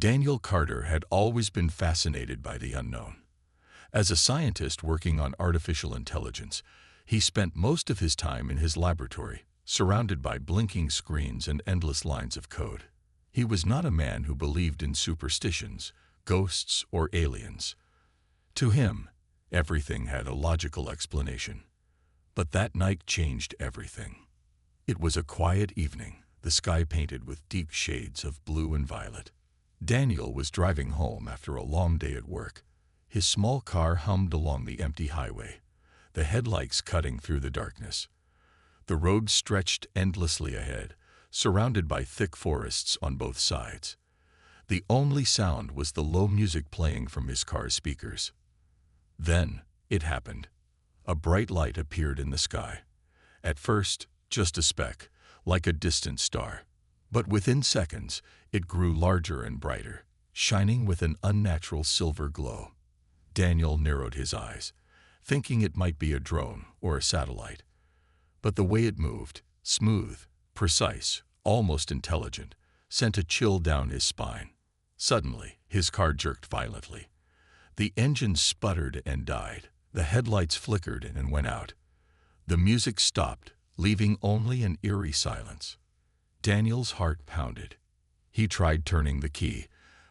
Daniel Carter had always been fascinated by the unknown. As a scientist working on artificial intelligence, he spent most of his time in his laboratory, surrounded by blinking screens and endless lines of code. He was not a man who believed in superstitions, ghosts, or aliens. To him, everything had a logical explanation. But that night changed everything. It was a quiet evening, the sky painted with deep shades of blue and violet. Daniel was driving home after a long day at work. His small car hummed along the empty highway, the headlights cutting through the darkness. The road stretched endlessly ahead, surrounded by thick forests on both sides. The only sound was the low music playing from his car's speakers. Then, it happened. A bright light appeared in the sky. At first, just a speck, like a distant star. But within seconds, it grew larger and brighter, shining with an unnatural silver glow. Daniel narrowed his eyes, thinking it might be a drone or a satellite. But the way it moved, smooth, precise, almost intelligent, sent a chill down his spine. Suddenly, his car jerked violently. The engine sputtered and died. The headlights flickered and went out. The music stopped, leaving only an eerie silence. Daniel's heart pounded. He tried turning the key,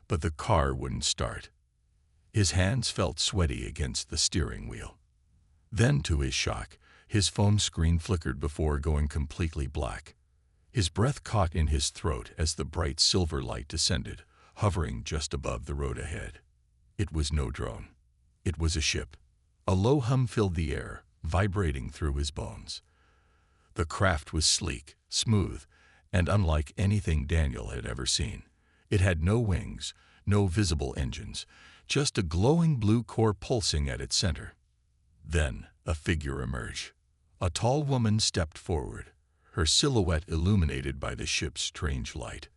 but the car wouldn't start. His hands felt sweaty against the steering wheel. Then, to his shock, his phone screen flickered before going completely black. His breath caught in his throat as the bright silver light descended, hovering just above the road ahead. It was no drone. It was a ship. A low hum filled the air, vibrating through his bones. The craft was sleek, smooth, and unlike anything Daniel had ever seen. It had no wings, no visible engines, just a glowing blue core pulsing at its center. Then a figure emerged. A tall woman stepped forward, her silhouette illuminated by the ship's strange light.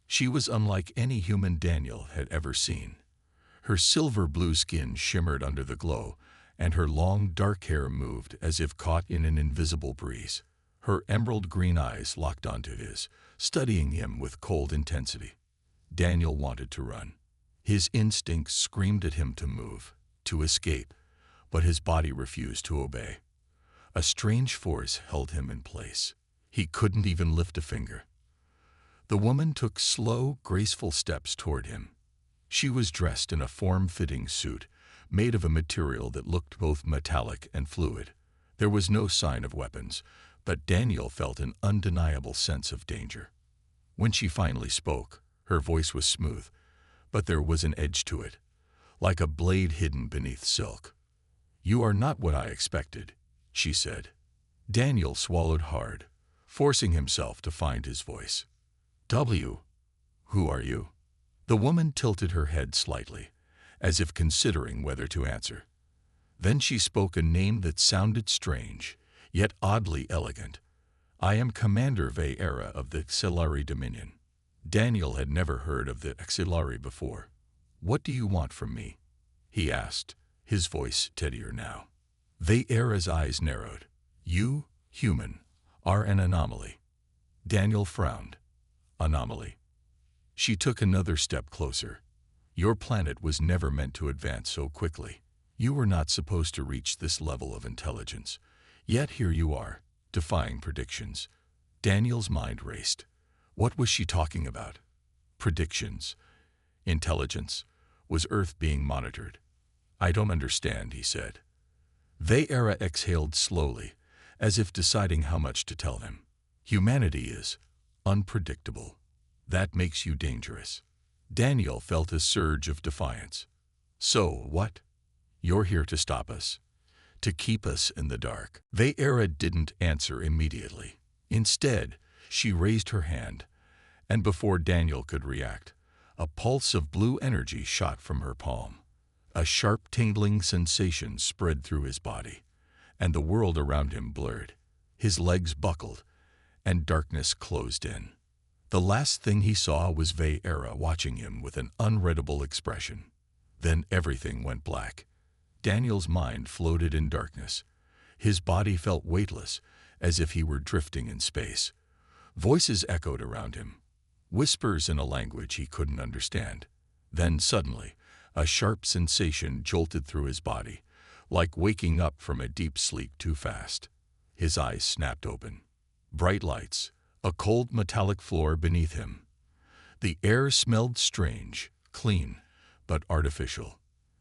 She was unlike any human Daniel had ever seen. Her silver-blue skin shimmered under the glow, and her long, dark hair moved as if caught in an invisible breeze. Her emerald-green eyes locked onto his, studying him with cold intensity. Daniel wanted to run. His instincts screamed at him to move, to escape, but his body refused to obey. A strange force held him in place. He couldn't even lift a finger. The woman took slow, graceful steps toward him. She was dressed in a form-fitting suit, made of a material that looked both metallic and fluid. There was no sign of weapons, but Daniel felt an undeniable sense of danger. When she finally spoke, her voice was smooth, but there was an edge to it, like a blade hidden beneath silk. "You are not what I expected," she said. Daniel swallowed hard, forcing himself to find his voice. Who are you?" The woman tilted her head slightly, as if considering whether to answer. Then she spoke a name that sounded strange, yet oddly elegant. "I am Commander Vieira of the Xilari Dominion." Daniel had never heard of the Xilari before. "What do you want from me?" he asked, his voice steadier now. Vieira's eyes narrowed. "You, human, are an anomaly." Daniel frowned. "Anomaly?" She took another step closer. "Your planet was never meant to advance so quickly. You were not supposed to reach this level of intelligence. Yet here you are, defying predictions." Daniel's mind raced. What was she talking about? Predictions? Intelligence? Was Earth being monitored? "I don't understand," he said. Vieira exhaled slowly, as if deciding how much to tell him. "Humanity is unpredictable. That makes you dangerous." Daniel felt a surge of defiance. "So what? You're here to stop us, to keep us in the dark." Vieira didn't answer immediately. Instead, she raised her hand, and before Daniel could react, a pulse of blue energy shot from her palm. A sharp tingling sensation spread through his body, and the world around him blurred. His legs buckled, and darkness closed in. The last thing he saw was Vieira watching him with an unreadable expression. Then everything went black. Daniel's mind floated in darkness. His body felt weightless, as if he were drifting in space. Voices echoed around him, whispers in a language he couldn't understand. Then suddenly, a sharp sensation jolted through his body, like waking up from a deep sleep too fast. His eyes snapped open. Bright lights, a cold metallic floor beneath him. The air smelled strange, clean, but artificial.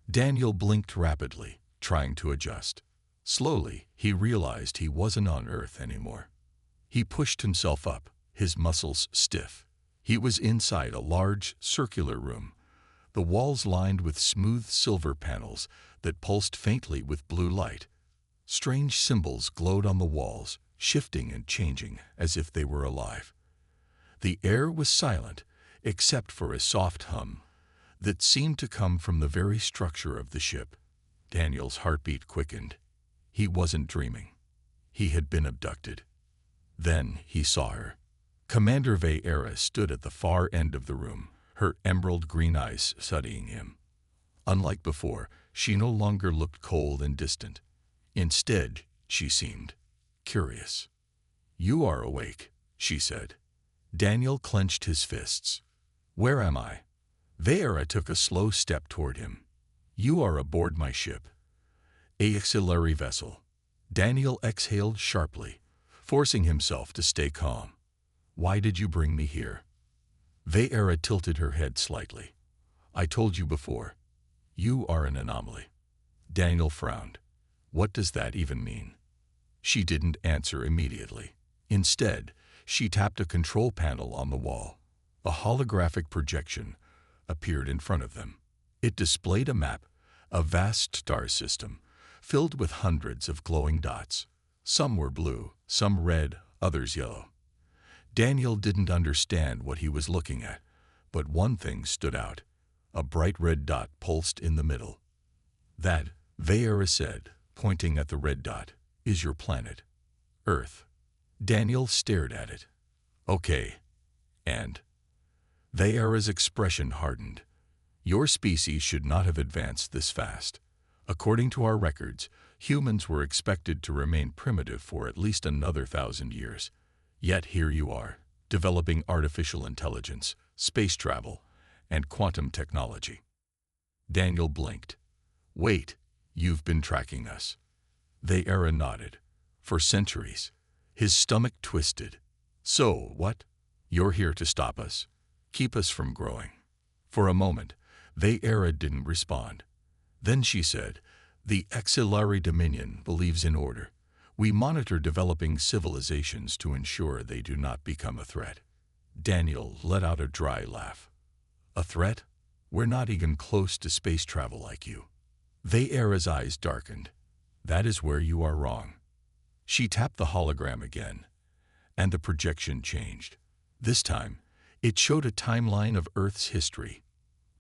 Daniel blinked rapidly, trying to adjust. Slowly, he realized he wasn't on Earth anymore. He pushed himself up, his muscles stiff. He was inside a large, circular room, the walls lined with smooth silver panels that pulsed faintly with blue light. Strange symbols glowed on the walls, shifting and changing as if they were alive. The air was silent, except for a soft hum that seemed to come from the very structure of the ship. Daniel's heartbeat quickened. He wasn't dreaming. He had been abducted. Then he saw her. Commander Vieira stood at the far end of the room, her emerald green eyes studying him. Unlike before, she no longer looked cold and distant. Instead, she seemed curious. "You are awake," she said. Daniel clenched his fists. "Where am I?" Vieira took a slow step toward him. "You are aboard my ship, a auxiliary vessel." Daniel exhaled sharply, forcing himself to stay calm. "Why did you bring me here?" Vieira tilted her head slightly. "I told you before. You are an anomaly." Daniel frowned. "What does that even mean?" She didn't answer immediately. Instead, she tapped a control panel on the wall. A holographic projection appeared in front of them. It displayed a map, a vast star system, filled with hundreds of glowing dots. Some were blue, some red, others yellow. Daniel didn't understand what he was looking at, but one thing stood out. A bright red dot pulsed in the middle. "That," Vieira said, pointing at the red dot, "is your planet, Earth." Daniel stared at it. "Okay. And?" Vieira's expression hardened. "Your species should not have advanced this fast. According to our records, humans were expected to remain primitive for at least another 1,000 years. Yet here you are, developing artificial intelligence, space travel, and quantum technology." Daniel blinked. "Wait, you've been tracking us." Vieira nodded. "For centuries." His stomach twisted. "So, what? You're here to stop us? Keep us from growing?" For a moment, Vieira didn't respond. Then she said, "The Auxiliary Dominion believes in order. We monitor developing civilizations to ensure they do not become a threat." Daniel let out a dry laugh. "A threat? We're not even close to space travel like you." Vieira's eyes darkened. "That is where you are wrong." She tapped the hologram again, and the projection changed. This time, it showed a timeline of Earth's history.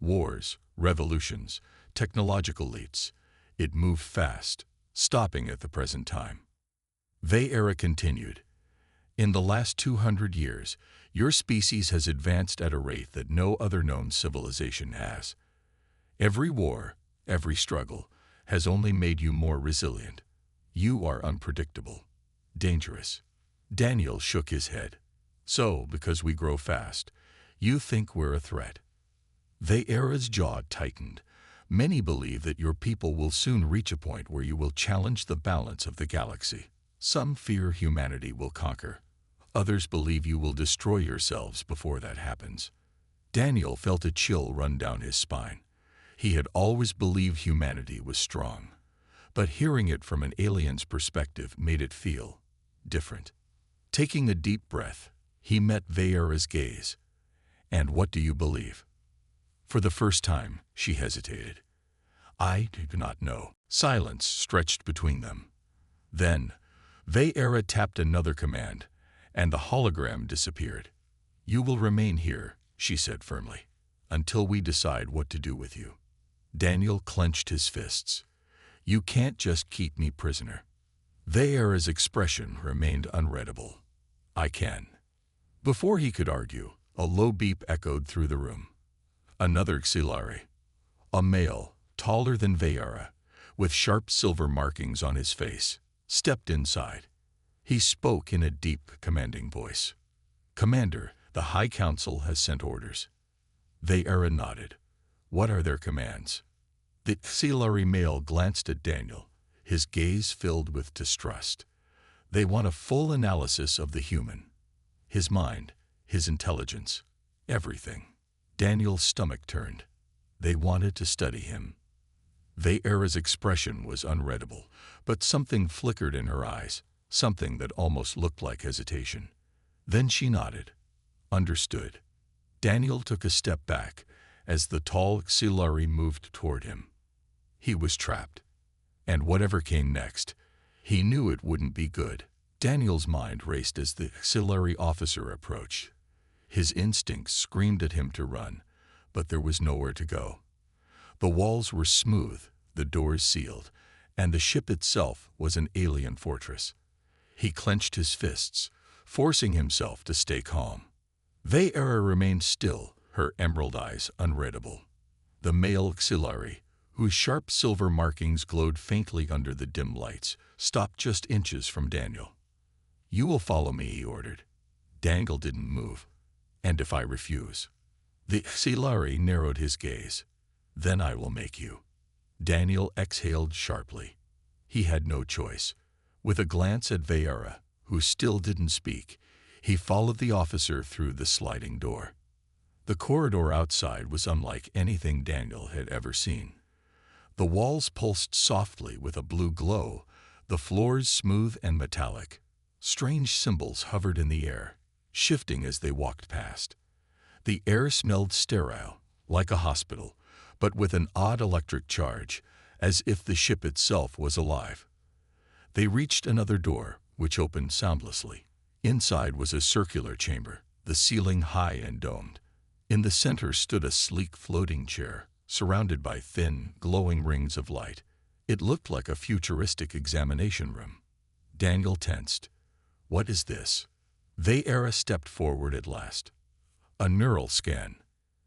Wars, revolutions, technological leaps. It moved fast, stopping at the present time. Vieira continued, "In the last 200 years, your species has advanced at a rate that no other known civilization has. Every war, every struggle, has only made you more resilient. You are unpredictable, dangerous." Daniel shook his head. "So, because we grow fast, you think we're a threat?" Vieira's jaw tightened. "Many believe that your people will soon reach a point where you will challenge the balance of the galaxy. Some fear humanity will conquer. Others believe you will destroy yourselves before that happens." Daniel felt a chill run down his spine. He had always believed humanity was strong, but hearing it from an alien's perspective made it feel different. Taking a deep breath, he met Vieira's gaze. "And what do you believe?" For the first time, she hesitated. "I do not know." Silence stretched between them. Then, Vieira tapped another command, and the hologram disappeared. "You will remain here," she said firmly, "until we decide what to do with you." Daniel clenched his fists. "You can't just keep me prisoner." Vieira's expression remained unreadable. "I can." Before he could argue, a low beep echoed through the room. Another auxiliary, a male, taller than Vieira, with sharp silver markings on his face, stepped inside. He spoke in a deep, commanding voice. "Commander, the High Council has sent orders." Vieira nodded. What are their commands? The auxiliary male glanced at Daniel, his gaze filled with distrust. They want a full analysis of the human. His mind, his intelligence, everything. Daniel's stomach turned. They wanted to study him. Veyera's expression was unreadable, but something flickered in her eyes, something that almost looked like hesitation. Then she nodded. Understood. Daniel took a step back as the tall auxiliary moved toward him. He was trapped. And whatever came next, he knew it wouldn't be good. Daniel's mind raced as the auxiliary officer approached. His instincts screamed at him to run, but there was nowhere to go. The walls were smooth, the doors sealed, and the ship itself was an alien fortress. He clenched his fists, forcing himself to stay calm. Veyera remained still, her emerald eyes unreadable. The male auxiliary, whose sharp silver markings glowed faintly under the dim lights, stopped just inches from Daniel. "You will follow me," he ordered. Daniel didn't move. "And if I refuse?" The auxiliary narrowed his gaze. "Then I will make you." Daniel exhaled sharply. He had no choice. With a glance at Veyera, who still didn't speak, he followed the officer through the sliding door. The corridor outside was unlike anything Daniel had ever seen. The walls pulsed softly with a blue glow, the floors smooth and metallic. Strange symbols hovered in the air, shifting as they walked past. The air smelled sterile, like a hospital, but with an odd electric charge, as if the ship itself was alive. They reached another door, which opened soundlessly. Inside was a circular chamber, the ceiling high and domed. In the center stood a sleek floating chair, surrounded by thin, glowing rings of light. It looked like a futuristic examination room. Daniel tensed. "What is this?" Veyera stepped forward at last. "A neural scan."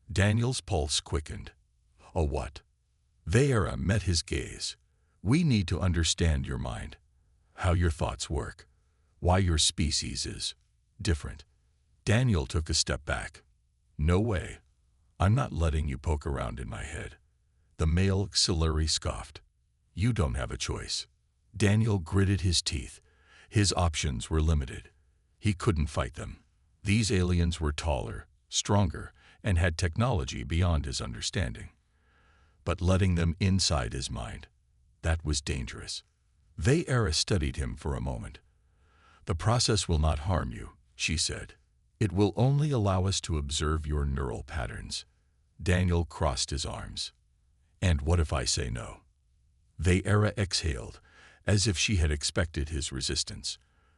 Daniel's pulse quickened. "A what?" Veyera met his gaze. "We need to understand your mind, how your thoughts work, why your species is different." Daniel took a step back. "No way. I'm not letting you poke around in my head." The male auxiliary scoffed. "You don't have a choice." Daniel gritted his teeth. His options were limited. He couldn't fight them. These aliens were taller, stronger, and had technology beyond his understanding. But letting them inside his mind, that was dangerous. Veyera studied him for a moment. "The process will not harm you," she said. "It will only allow us to observe your neural patterns." Daniel crossed his arms. "And what if I say no?" Veyera exhaled, as if she had expected his resistance.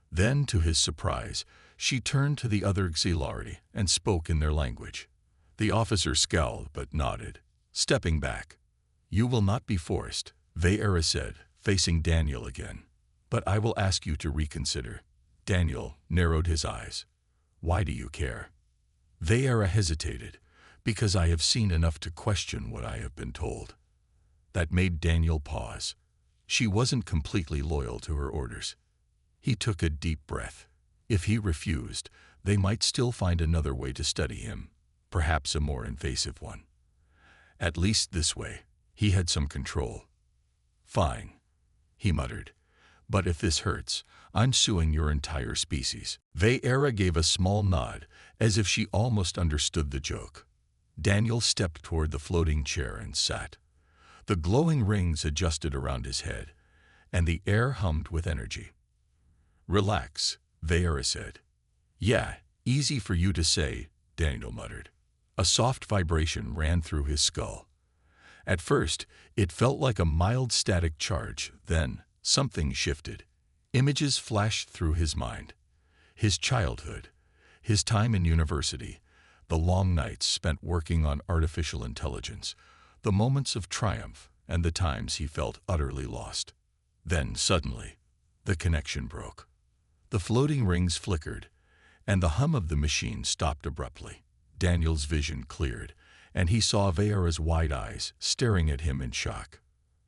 Then, to his surprise, she turned to the other auxiliary and spoke in their language. The officer scowled but nodded, stepping back. "You will not be forced," Veyera said, facing Daniel again. "But I will ask you to reconsider." Daniel narrowed his eyes. "Why do you care?" Veyera hesitated. "Because I have seen enough to question what I have been told." That made Daniel pause. She wasn't completely loyal to her orders. He took a deep breath. If he refused, they might still find another way to study him, perhaps a more invasive one. At least this way, he had some control. "Fine," he muttered. "But if this hurts, I'm suing your entire species." Veyera gave a small nod, as if she almost understood the joke. Daniel stepped toward the floating chair and sat. The glowing rings adjusted around his head, and the air hummed with energy. "Relax," Veyera said. "Yeah, easy for you to say," Daniel muttered. A soft vibration ran through his skull. At first, it felt like a mild static charge, then something shifted. Images flashed through his mind. His childhood, his time in university, the long nights spent working on artificial intelligence, the moments of triumph, and the times he felt utterly lost. Then, suddenly, the connection broke. The floating rings flickered, and the hum of the machine stopped abruptly. Daniel's vision cleared, and he saw Veyera's wide eyes staring at him in shock.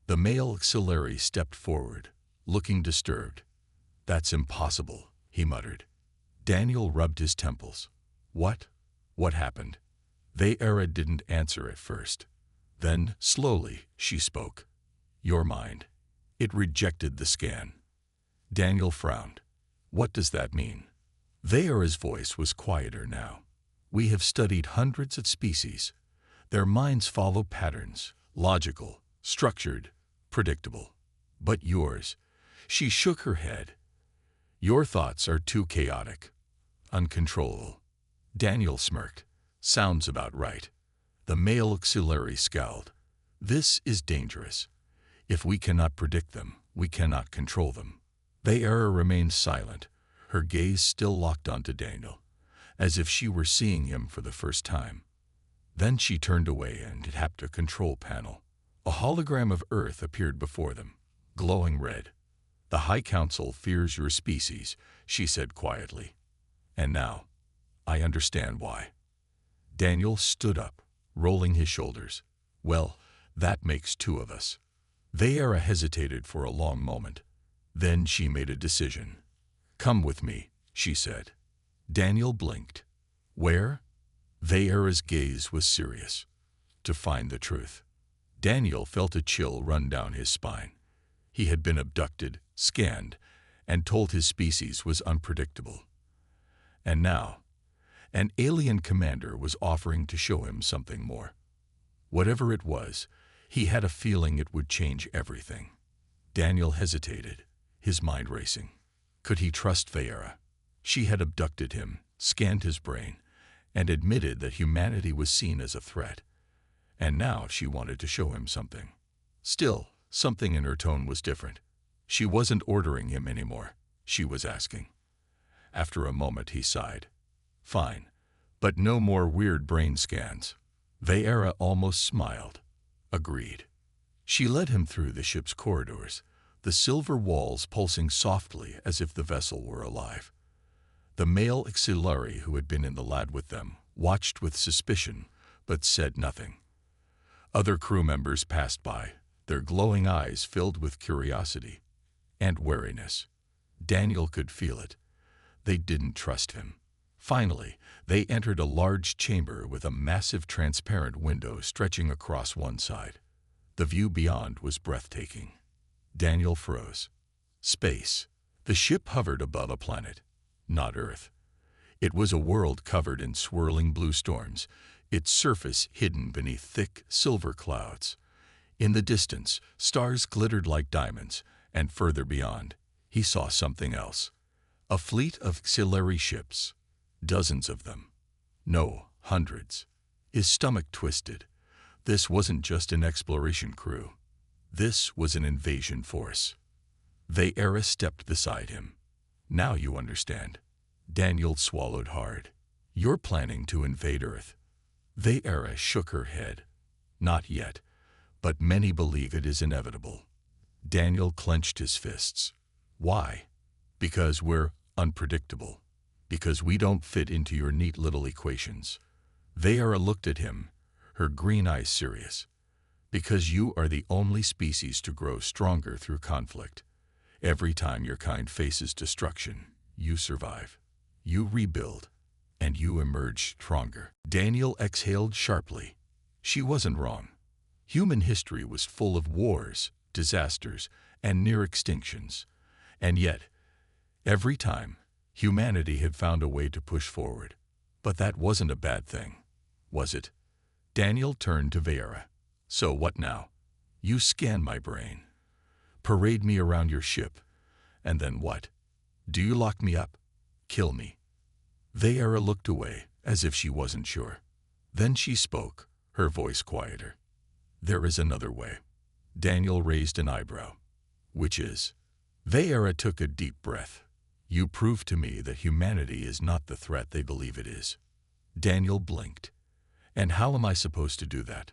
The male auxiliary stepped forward, looking disturbed. "That's impossible," he muttered. Daniel rubbed his temples. "What? What happened?" Veyera didn't answer at first. Then, slowly, she spoke. Your mind. It rejected the scan. Daniel frowned. What does that mean? Veyra's voice was quieter now. We have studied hundreds of species. Their minds follow patterns, logical, structured, predictable. But yours, she shook her head. Your thoughts are too chaotic, uncontrollable. Daniel smirked. Sounds about right. The male auxiliary scowled. This is dangerous. If we cannot predict them, we cannot control them. Veyra remained silent, her gaze still locked onto Daniel, as if she were seeing him for the first time. Then she turned away and tapped a control panel. A hologram of Earth appeared before them, glowing red. The High Council fears your species, she said quietly. And now, I understand why. Daniel stood up, rolling his shoulders. Well, that makes two of us. Veyra hesitated for a long moment. Then she made a decision. Come with me, she said. Daniel blinked. Where? Veyra's gaze was serious. To find the truth. Daniel felt a chill run down his spine. He had been abducted, scanned, and told his species was unpredictable. And now, an alien commander was offering to show him something more. Whatever it was, he had a feeling it would change everything. Daniel hesitated, his mind racing. Could he trust Veyra? She had abducted him, scanned his brain, and admitted that humanity was seen as a threat. And now she wanted to show him something. Still, something in her tone was different. She wasn't ordering him anymore. She was asking. After a moment, he sighed. Fine, but no more weird brain scans. Veyra almost smiled. Agreed. She led him through the ship's corridors, the silver walls pulsing softly as if the vessel were alive. The male auxiliary who had been in the lab with them watched with suspicion, but said nothing. Other crew members passed by, their glowing eyes filled with curiosity and wariness. Daniel could feel it. They didn't trust him. Finally, they entered a large chamber with a massive transparent window stretching across one side. The view beyond was breathtaking. Daniel froze. Space. The ship hovered above a planet, not Earth. It was a world covered in swirling blue storms, its surface hidden beneath thick silver clouds. In the distance, stars glittered like diamonds, and further beyond, he saw something else. A fleet of auxiliary ships. Dozens of them. No, hundreds. His stomach twisted. This wasn't just an exploration crew. This was an invasion force. Veyra stepped beside him. Now you understand. Daniel swallowed hard. You're planning to invade Earth. Veyra shook her head. Not yet, but many believe it is inevitable. Daniel clenched his fists. Why? Because we're unpredictable. Because we don't fit into your neat little equations. Veyra looked at him, her green eyes serious. Because you are the only species to grow stronger through conflict. Every time your kind faces destruction, you survive. You rebuild, and you emerge stronger. Daniel exhaled sharply. She wasn't wrong. Human history was full of wars, disasters, and near extinctions. And yet, every time, humanity had found a way to push forward. But that wasn't a bad thing, was it? Daniel turned to Veyra. So what now? You scan my brain. Parade me around your ship. And then what? Do you lock me up? Kill me? Veyra looked away, as if she wasn't sure. Then she spoke, her voice quieter. There is another way. Daniel raised an eyebrow. Which is? Veyra took a deep breath. You prove to me that humanity is not the threat they believe it is. Daniel blinked. And how am I supposed to do that?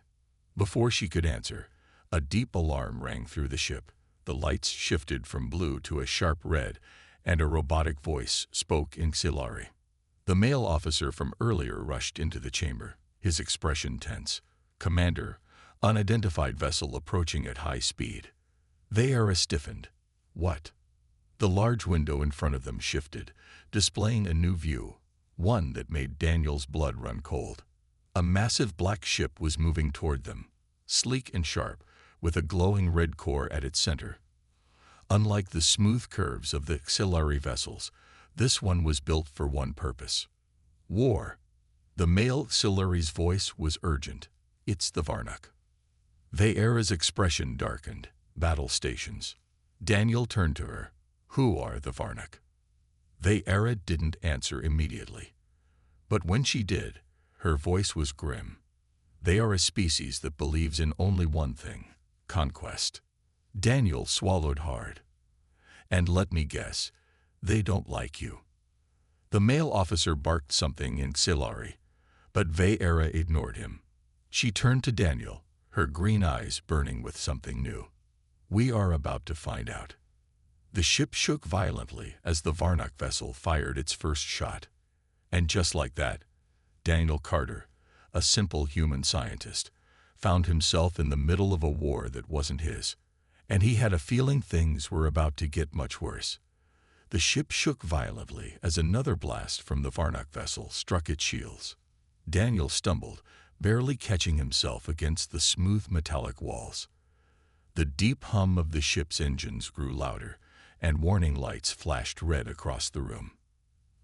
Before she could answer, a deep alarm rang through the ship. The lights shifted from blue to a sharp red, and a robotic voice spoke in Xilari. The male officer from earlier rushed into the chamber, his expression tense. Commander, unidentified vessel approaching at high speed. Veyra stiffened. What? The large window in front of them shifted, displaying a new view, one that made Daniel's blood run cold. A massive black ship was moving toward them, sleek and sharp, with a glowing red core at its center. Unlike the smooth curves of the auxiliary vessels, this one was built for one purpose: war. The male auxiliary's voice was urgent. "It's the Varnock." Veyera's expression darkened. "Battle stations." Daniel turned to her. "Who are the Varnock?" Veyera didn't answer immediately. But when she did, her voice was grim. "They are a species that believes in only one thing: conquest." Daniel swallowed hard. "And let me guess, they don't like you." The male officer barked something in auxiliary, but Veyera ignored him. She turned to Daniel, her green eyes burning with something new. "We are about to find out." The ship shook violently as the Varnock vessel fired its first shot. And just like that, Daniel Carter, a simple human scientist, found himself in the middle of a war that wasn't his, and he had a feeling things were about to get much worse. The ship shook violently as another blast from the Varnock vessel struck its shields. Daniel stumbled, barely catching himself against the smooth metallic walls. The deep hum of the ship's engines grew louder, and warning lights flashed red across the room.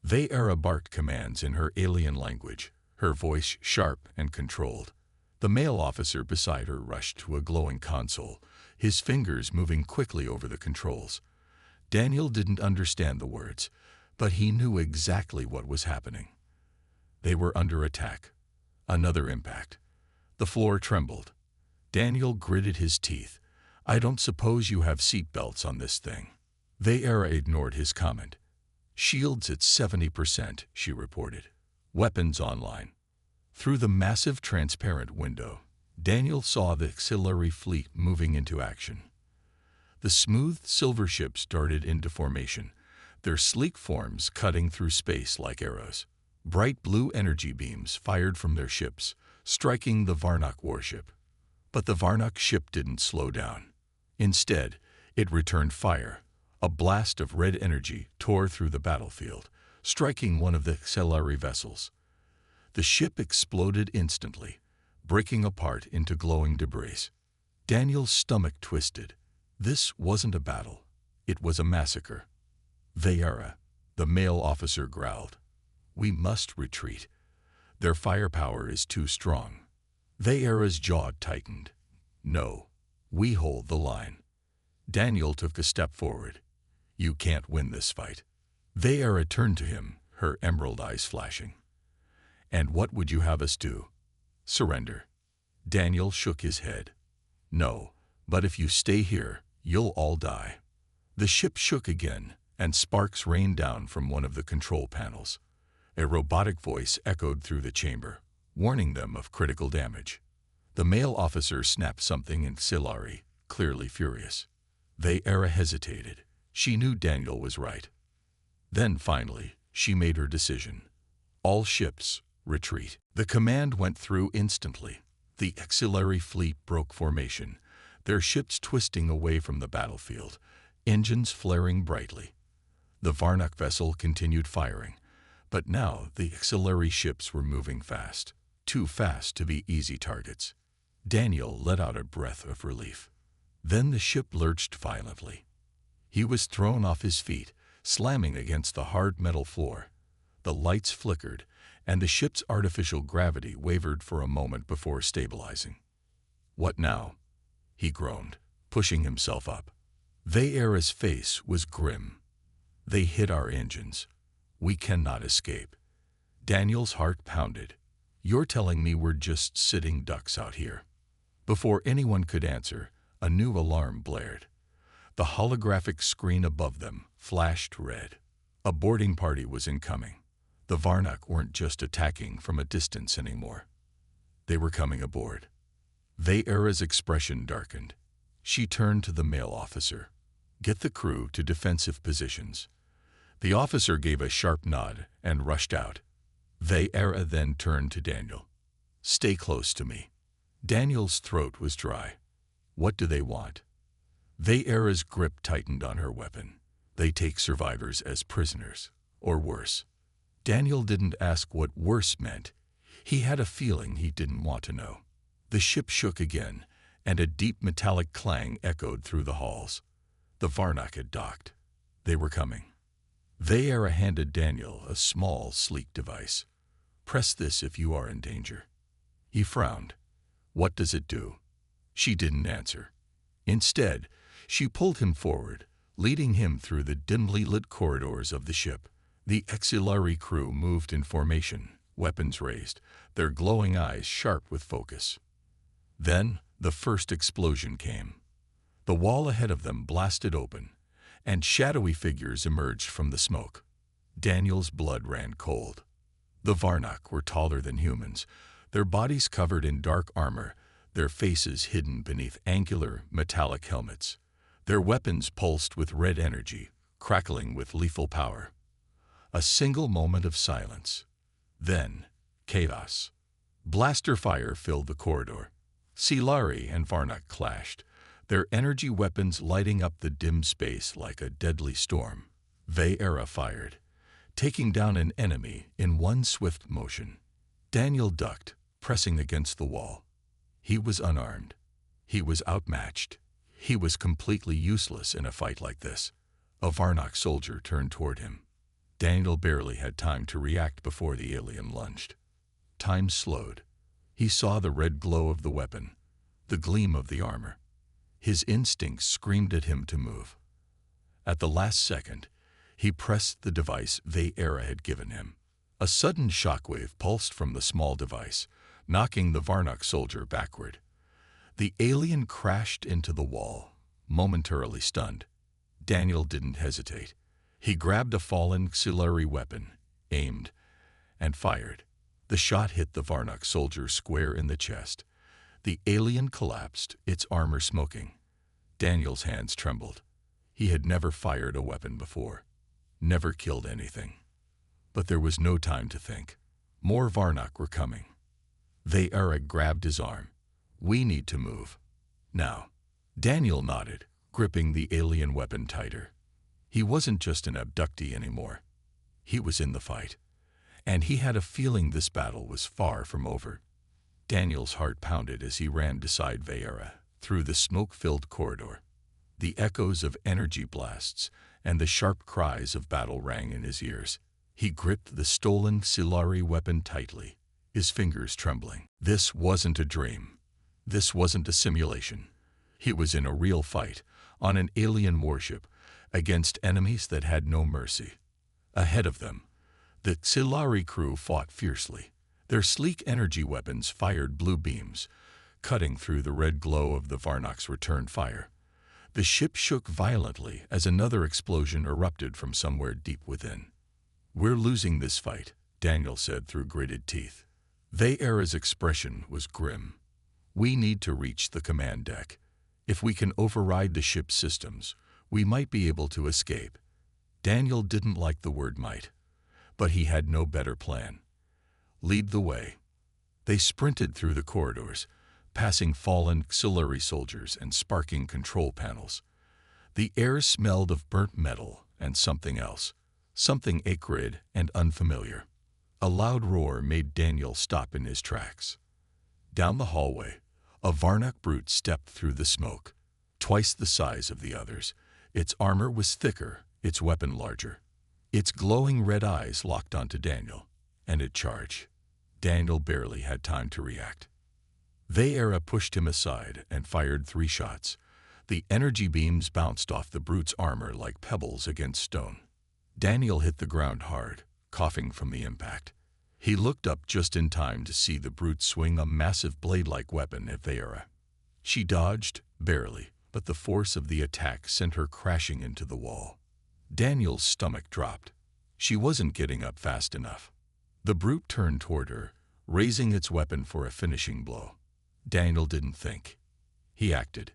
Veyera barked commands in her alien language, her voice sharp and controlled. The male officer beside her rushed to a glowing console, his fingers moving quickly over the controls. Daniel didn't understand the words, but he knew exactly what was happening. They were under attack. Another impact. The floor trembled. Daniel gritted his teeth. "I don't suppose you have seat belts on this thing." Veyera ignored his comment. "Shields at 70%, she reported. "Weapons online." Through the massive transparent window, Daniel saw the auxiliary fleet moving into action. The smooth silver ships darted into formation, their sleek forms cutting through space like arrows. Bright blue energy beams fired from their ships, striking the Varnock warship. But the Varnock ship didn't slow down. Instead, it returned fire. A blast of red energy tore through the battlefield, striking one of the auxiliary vessels. The ship exploded instantly, breaking apart into glowing debris. Daniel's stomach twisted. This wasn't a battle. It was a massacre. "Veyera," the male officer growled. "We must retreat. Their firepower is too strong." Veyera's jaw tightened. "No, we hold the line." Daniel took a step forward. "You can't win this fight." Veyera turned to him, her emerald eyes flashing. "And what would you have us do? Surrender?" Daniel shook his head. "No, but if you stay here, you'll all die." The ship shook again, and sparks rained down from one of the control panels. A robotic voice echoed through the chamber, warning them of critical damage. The male officer snapped something in auxiliary, clearly furious. Veyera hesitated. She knew Daniel was right. Then, finally, she made her decision. "All ships, retreat." The command went through instantly. The auxiliary fleet broke formation, their ships twisting away from the battlefield, engines flaring brightly. The Varnock vessel continued firing, but now the auxiliary ships were moving fast, too fast to be easy targets. Daniel let out a breath of relief. Then the ship lurched violently. He was thrown off his feet, slamming against the hard metal floor. The lights flickered, and the ship's artificial gravity wavered for a moment before stabilizing. "What now?" he groaned, pushing himself up. Veyera's face was grim. "They hit our engines. We cannot escape." Daniel's heart pounded. "You're telling me we're just sitting ducks out here?" Before anyone could answer, a new alarm blared. The holographic screen above them flashed red. A boarding party was incoming. The Varnock weren't just attacking from a distance anymore. They were coming aboard. Veyera's expression darkened. She turned to the male officer. "Get the crew to defensive positions." The officer gave a sharp nod and rushed out. Veyera then turned to Daniel. "Stay close to me." Daniel's throat was dry. "What do they want?" Veyera's grip tightened on her weapon. "They take survivors as prisoners, or worse." Daniel didn't ask what worse meant. He had a feeling he didn't want to know. The ship shook again, and a deep metallic clang echoed through the halls. The Varnock had docked. They were coming. Vieira handed Daniel a small, sleek device. "Press this if you are in danger." He frowned. "What does it do?" She didn't answer. Instead, she pulled him forward, leading him through the dimly lit corridors of the ship. The auxiliary crew moved in formation, weapons raised, their glowing eyes sharp with focus. Then, the first explosion came. The wall ahead of them blasted open, and shadowy figures emerged from the smoke. Daniel's blood ran cold. The Varnock were taller than humans, their bodies covered in dark armor, their faces hidden beneath angular, metallic helmets. Their weapons pulsed with red energy, crackling with lethal power. A single moment of silence. Then, chaos. Blaster fire filled the corridor. Silari and Varnock clashed, their energy weapons lighting up the dim space like a deadly storm. Vieira fired, taking down an enemy in one swift motion. Daniel ducked, pressing against the wall. He was unarmed. He was outmatched. He was completely useless in a fight like this. A Varnock soldier turned toward him. Daniel barely had time to react before the alien lunged. Time slowed. He saw the red glow of the weapon, the gleam of the armor. His instincts screamed at him to move. At the last second, he pressed the device Vieira had given him. A sudden shockwave pulsed from the small device, knocking the Varnock soldier backward. The alien crashed into the wall, momentarily stunned. Daniel didn't hesitate. He grabbed a fallen auxiliary weapon, aimed, and fired. The shot hit the Varnock soldier square in the chest. The alien collapsed, its armor smoking. Daniel's hands trembled. He had never fired a weapon before, never killed anything. But there was no time to think. More Varnock were coming. Vieira grabbed his arm. "We need to move. Now." Daniel nodded, gripping the alien weapon tighter. He wasn't just an abductee anymore. He was in the fight. And he had a feeling this battle was far from over. Daniel's heart pounded as he ran beside Vieira, through the smoke-filled corridor. The echoes of energy blasts and the sharp cries of battle rang in his ears. He gripped the stolen Silari weapon tightly, his fingers trembling. This wasn't a dream. This wasn't a simulation. He was in a real fight, on an alien warship, against enemies that had no mercy. Ahead of them, the Silari crew fought fiercely. Their sleek energy weapons fired blue beams, cutting through the red glow of the Varnock's return fire. The ship shook violently as another explosion erupted from somewhere deep within. "We're losing this fight," Daniel said through gritted teeth. Vieira's expression was grim. "We need to reach the command deck. If we can override the ship's systems, we might be able to escape." Daniel didn't like the word might, but he had no better plan. "Lead the way." They sprinted through the corridors, passing fallen auxiliary soldiers and sparking control panels. The air smelled of burnt metal and something else, something acrid and unfamiliar. A loud roar made Daniel stop in his tracks. Down the hallway, a Varnock brute stepped through the smoke, twice the size of the others. Its armor was thicker, its weapon larger. Its glowing red eyes locked onto Daniel, and it charged. Daniel barely had time to react. Vieira pushed him aside and fired 3 shots. The energy beams bounced off the brute's armor like pebbles against stone. Daniel hit the ground hard, coughing from the impact. He looked up just in time to see the brute swing a massive blade-like weapon at Vieira. She dodged, barely, but the force of the attack sent her crashing into the wall. Daniel's stomach dropped. She wasn't getting up fast enough. The brute turned toward her, raising its weapon for a finishing blow. Daniel didn't think. He acted.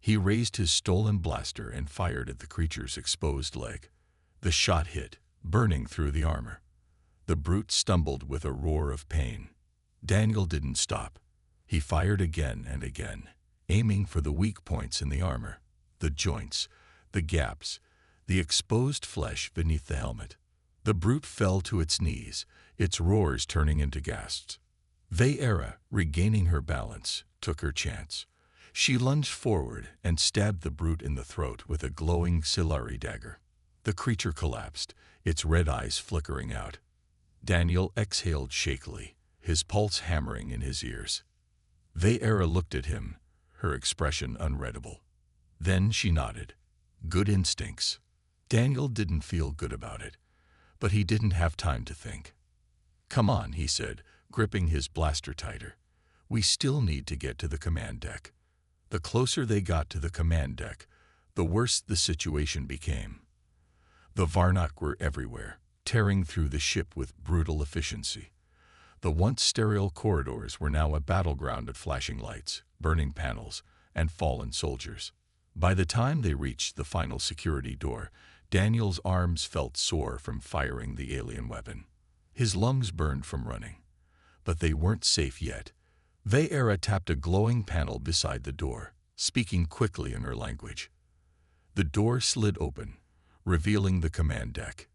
He raised his stolen blaster and fired at the creature's exposed leg. The shot hit, burning through the armor. The brute stumbled with a roar of pain. Daniel didn't stop. He fired again and again, aiming for the weak points in the armor, the joints, the gaps, the exposed flesh beneath the helmet. The brute fell to its knees, its roars turning into gasps. Vieira, regaining her balance, took her chance. She lunged forward and stabbed the brute in the throat with a glowing Scifi dagger. The creature collapsed, its red eyes flickering out. Daniel exhaled shakily, his pulse hammering in his ears. Vieira looked at him, her expression unreadable. Then she nodded. Good instincts. Daniel didn't feel good about it, but he didn't have time to think. Come on, he said, gripping his blaster tighter. We still need to get to the command deck. The closer they got to the command deck, the worse the situation became. The Varnock were everywhere, tearing through the ship with brutal efficiency. The once sterile corridors were now a battleground of flashing lights, burning panels, and fallen soldiers. By the time they reached the final security door, Daniel's arms felt sore from firing the alien weapon. His lungs burned from running. But they weren't safe yet. Vieira tapped a glowing panel beside the door, speaking quickly in her language. The door slid open, revealing the command deck.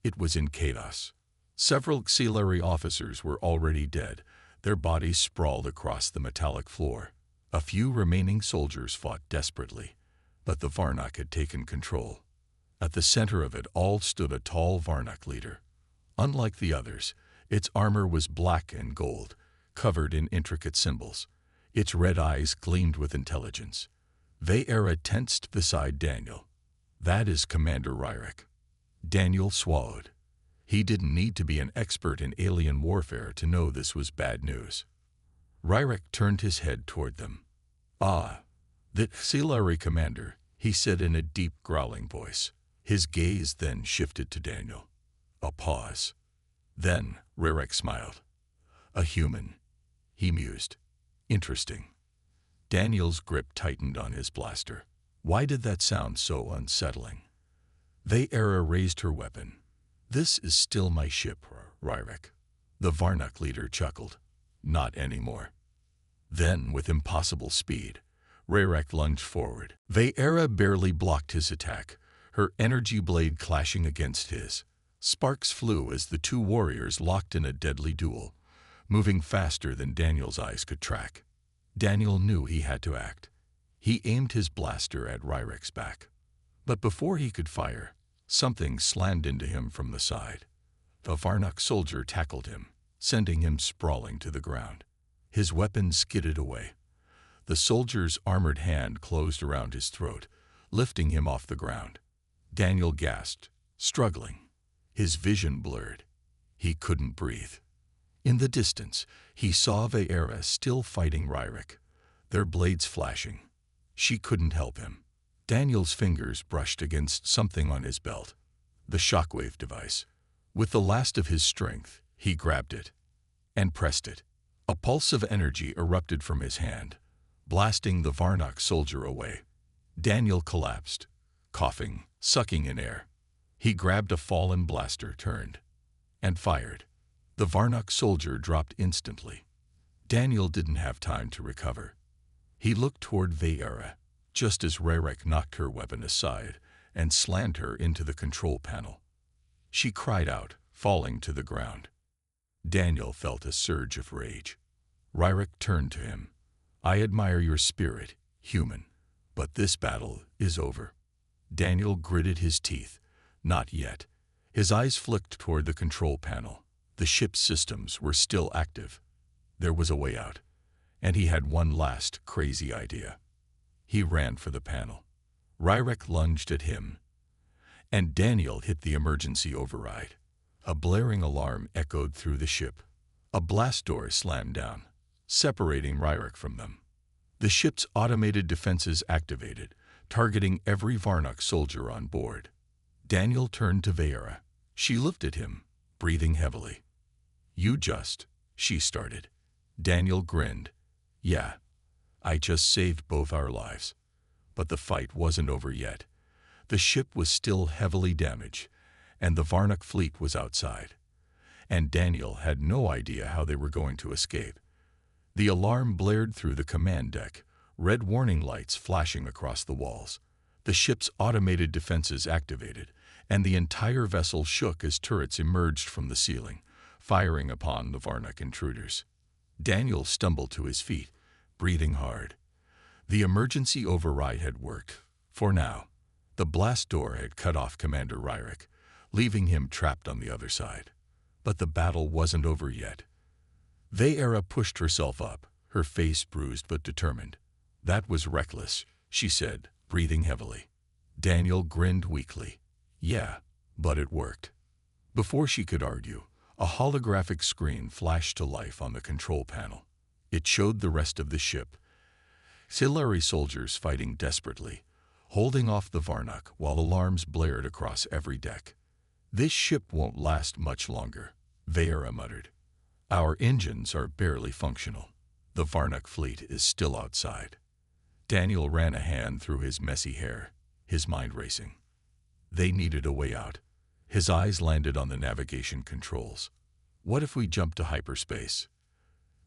It was in chaos. Several auxiliary officers were already dead, their bodies sprawled across the metallic floor. A few remaining soldiers fought desperately, but the Varnock had taken control. At the center of it all stood a tall Varnock leader. Unlike the others, its armor was black and gold, covered in intricate symbols. Its red eyes gleamed with intelligence. Vieira tensed beside Daniel. That is Commander Ryrick. Daniel swallowed. He didn't need to be an expert in alien warfare to know this was bad news. Ryrick turned his head toward them. Ah, the auxiliary commander, he said in a deep, growling voice. His gaze then shifted to Daniel. A pause. Then Ryrick smiled. A human, he mused. Interesting. Daniel's grip tightened on his blaster. Why did that sound so unsettling? Vieira raised her weapon. This is still my ship, Ryrick. The Varnock leader chuckled. Not anymore. Then, with impossible speed, Ryrick lunged forward. Vieira barely blocked his attack, her energy blade clashing against his. Sparks flew as the two warriors locked in a deadly duel, moving faster than Daniel's eyes could track. Daniel knew he had to act. He aimed his blaster at Ryrick's back. But before he could fire, something slammed into him from the side. The Varnock soldier tackled him, sending him sprawling to the ground. His weapon skidded away. The soldier's armored hand closed around his throat, lifting him off the ground. Daniel gasped, struggling. His vision blurred. He couldn't breathe. In the distance, he saw Vieira still fighting Ryrick, their blades flashing. She couldn't help him. Daniel's fingers brushed against something on his belt, the shockwave device. With the last of his strength, he grabbed it and pressed it. A pulse of energy erupted from his hand, blasting the Varnock soldier away. Daniel collapsed, coughing, sucking in air. He grabbed a fallen blaster, turned, and fired. The Varnock soldier dropped instantly. Daniel didn't have time to recover. He looked toward Vieira, just as Ryrick knocked her weapon aside and slammed her into the control panel. She cried out, falling to the ground. Daniel felt a surge of rage. Ryrick turned to him. I admire your spirit, human, but this battle is over. Daniel gritted his teeth. Not yet. His eyes flicked toward the control panel. The ship's systems were still active. There was a way out, and he had one last crazy idea. He ran for the panel. Ryrick lunged at him, and Daniel hit the emergency override. A blaring alarm echoed through the ship. A blast door slammed down, separating Ryrick from them. The ship's automated defenses activated, targeting every Varnock soldier on board. Daniel turned to Vieira. She looked at him, breathing heavily. She started. Daniel grinned. Yeah, I just saved both our lives. But the fight wasn't over yet. The ship was still heavily damaged, and the Varnock fleet was outside. And Daniel had no idea how they were going to escape. The alarm blared through the command deck, red warning lights flashing across the walls. The ship's automated defenses activated, and the entire vessel shook as turrets emerged from the ceiling, firing upon the Varnock intruders. Daniel stumbled to his feet, breathing hard. The emergency override had worked. For now, the blast door had cut off Commander Ryrick, leaving him trapped on the other side. But the battle wasn't over yet. Vieira pushed herself up, her face bruised but determined. "That was reckless," she said, breathing heavily. Daniel grinned weakly. "Yeah, but it worked." Before she could argue, a holographic screen flashed to life on the control panel. It showed the rest of the ship. Silari soldiers fighting desperately, holding off the Varnock while alarms blared across every deck. "This ship won't last much longer," Vieira muttered. "Our engines are barely functional. The Varnock fleet is still outside." Daniel ran a hand through his messy hair, his mind racing. They needed a way out. His eyes landed on the navigation controls. "What if we jump to hyperspace?"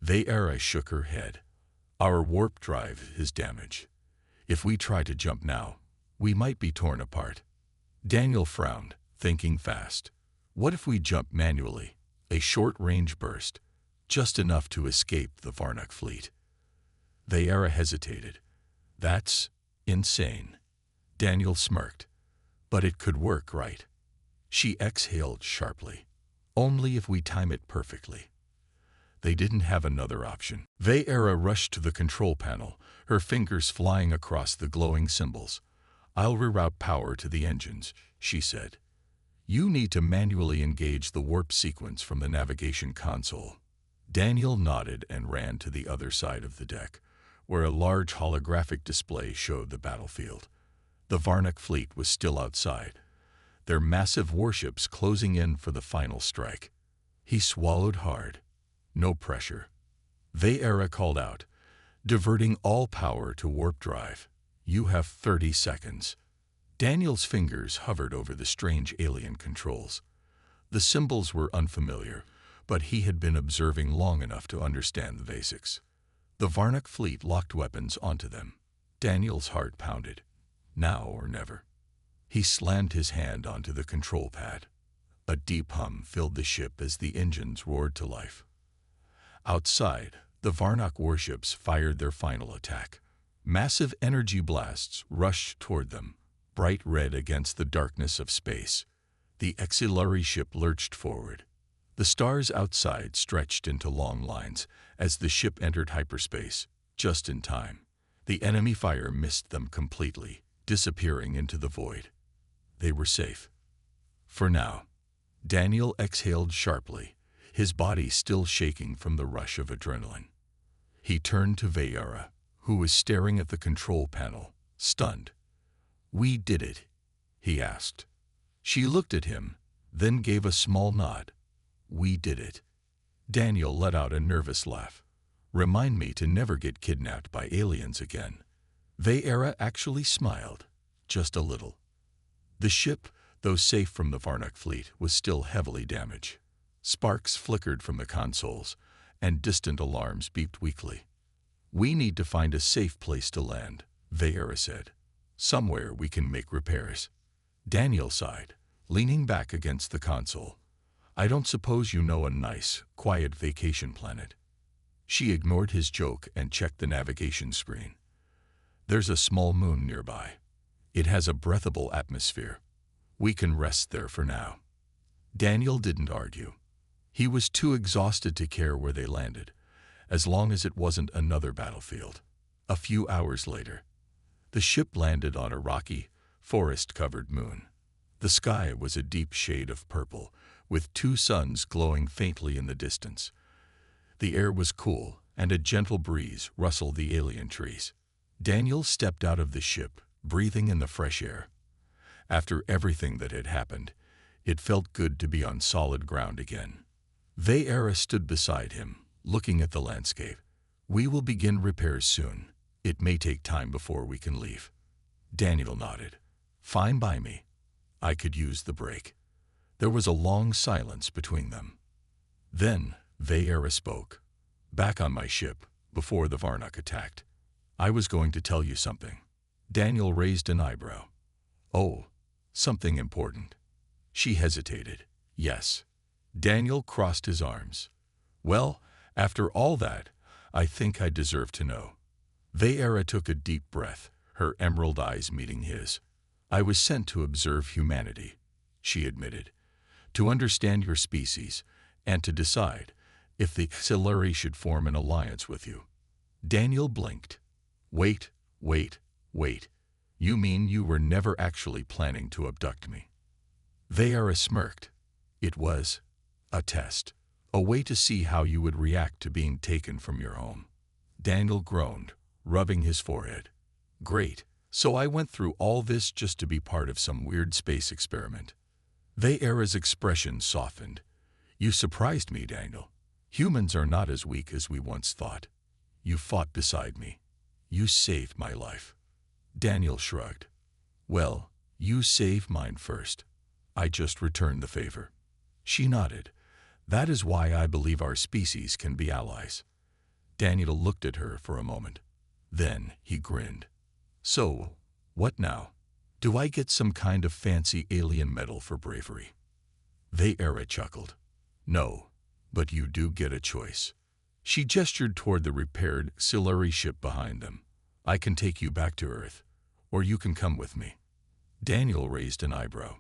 Vieira shook her head. "Our warp drive is damaged. If we try to jump now, we might be torn apart." Daniel frowned, thinking fast. "What if we jump manually? A short-range burst, just enough to escape the Varnock fleet." Vieira hesitated. "That's insane." Daniel smirked. "But it could work, right?" She exhaled sharply. "Only if we time it perfectly." They didn't have another option. Vieira rushed to the control panel, her fingers flying across the glowing symbols. "I'll reroute power to the engines," she said. "You need to manually engage the warp sequence from the navigation console." Daniel nodded and ran to the other side of the deck, where a large holographic display showed the battlefield. The Varnock fleet was still outside, their massive warships closing in for the final strike. He swallowed hard. No pressure. Vieira called out, "Diverting all power to warp drive. You have 30 seconds." Daniel's fingers hovered over the strange alien controls. The symbols were unfamiliar, but he had been observing long enough to understand the basics. The Varnock fleet locked weapons onto them. Daniel's heart pounded. Now or never. He slammed his hand onto the control pad. A deep hum filled the ship as the engines roared to life. Outside, the Varnock warships fired their final attack. Massive energy blasts rushed toward them, bright red against the darkness of space. The Exilari ship lurched forward. The stars outside stretched into long lines as the ship entered hyperspace, just in time. The enemy fire missed them completely, disappearing into the void. They were safe. For now. Daniel exhaled sharply, his body still shaking from the rush of adrenaline. He turned to Vieira, who was staring at the control panel, stunned. "We did it?" he asked. She looked at him, then gave a small nod. "We did it." Daniel let out a nervous laugh. "Remind me to never get kidnapped by aliens again." Vieira actually smiled, just a little. The ship, though safe from the Varnock fleet, was still heavily damaged. Sparks flickered from the consoles, and distant alarms beeped weakly. "We need to find a safe place to land," Vieira said. "Somewhere we can make repairs." Daniel sighed, leaning back against the console. "I don't suppose you know a nice, quiet vacation planet." She ignored his joke and checked the navigation screen. "There's a small moon nearby. It has a breathable atmosphere. We can rest there for now." Daniel didn't argue. He was too exhausted to care where they landed, as long as it wasn't another battlefield. A few hours later, the ship landed on a rocky, forest-covered moon. The sky was a deep shade of purple, with two suns glowing faintly in the distance. The air was cool, and a gentle breeze rustled the alien trees. Daniel stepped out of the ship, breathing in the fresh air. After everything that had happened, it felt good to be on solid ground again. Vieira stood beside him, looking at the landscape. "We will begin repairs soon. It may take time before we can leave." Daniel nodded. "Fine by me. I could use the break." There was a long silence between them. Then Vieira spoke. "Back on my ship, before the Varnock attacked, I was going to tell you something." Daniel raised an eyebrow. "Oh, something important." She hesitated. "Yes." Daniel crossed his arms. "Well, after all that, I think I deserve to know." Vieira took a deep breath, her emerald eyes meeting his. I was sent to observe humanity, she admitted, to understand your species, and to decide if the Scifi should form an alliance with you. Daniel blinked. Wait, wait, wait. You mean you were never actually planning to abduct me? Vieira smirked. It was a test, a way to see how you would react to being taken from your home. Daniel groaned, rubbing his forehead. Great, so I went through all this just to be part of some weird space experiment. Vieira's expression softened. You surprised me, Daniel. Humans are not as weak as we once thought. You fought beside me. You saved my life. Daniel shrugged. Well, you saved mine first. I just returned the favor. She nodded. That is why I believe our species can be allies. Daniel looked at her for a moment. Then he grinned. So, what now? Do I get some kind of fancy alien medal for bravery? Vieira chuckled. No, but you do get a choice. She gestured toward the repaired Scifi ship behind them. I can take you back to Earth, or you can come with me. Daniel raised an eyebrow.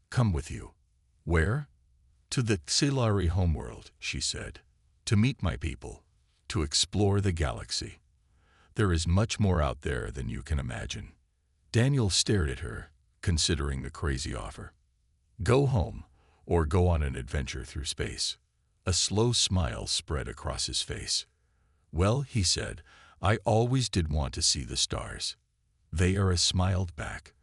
Come with you. Where? To the Scifi homeworld, she said. To meet my people. To explore the galaxy. There is much more out there than you can imagine. Daniel stared at her, considering the crazy offer. Go home, or go on an adventure through space. A slow smile spread across his face. Well, he said, I always did want to see the stars. Vieira smiled back.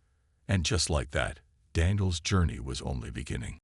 And just like that, Daniel's journey was only beginning.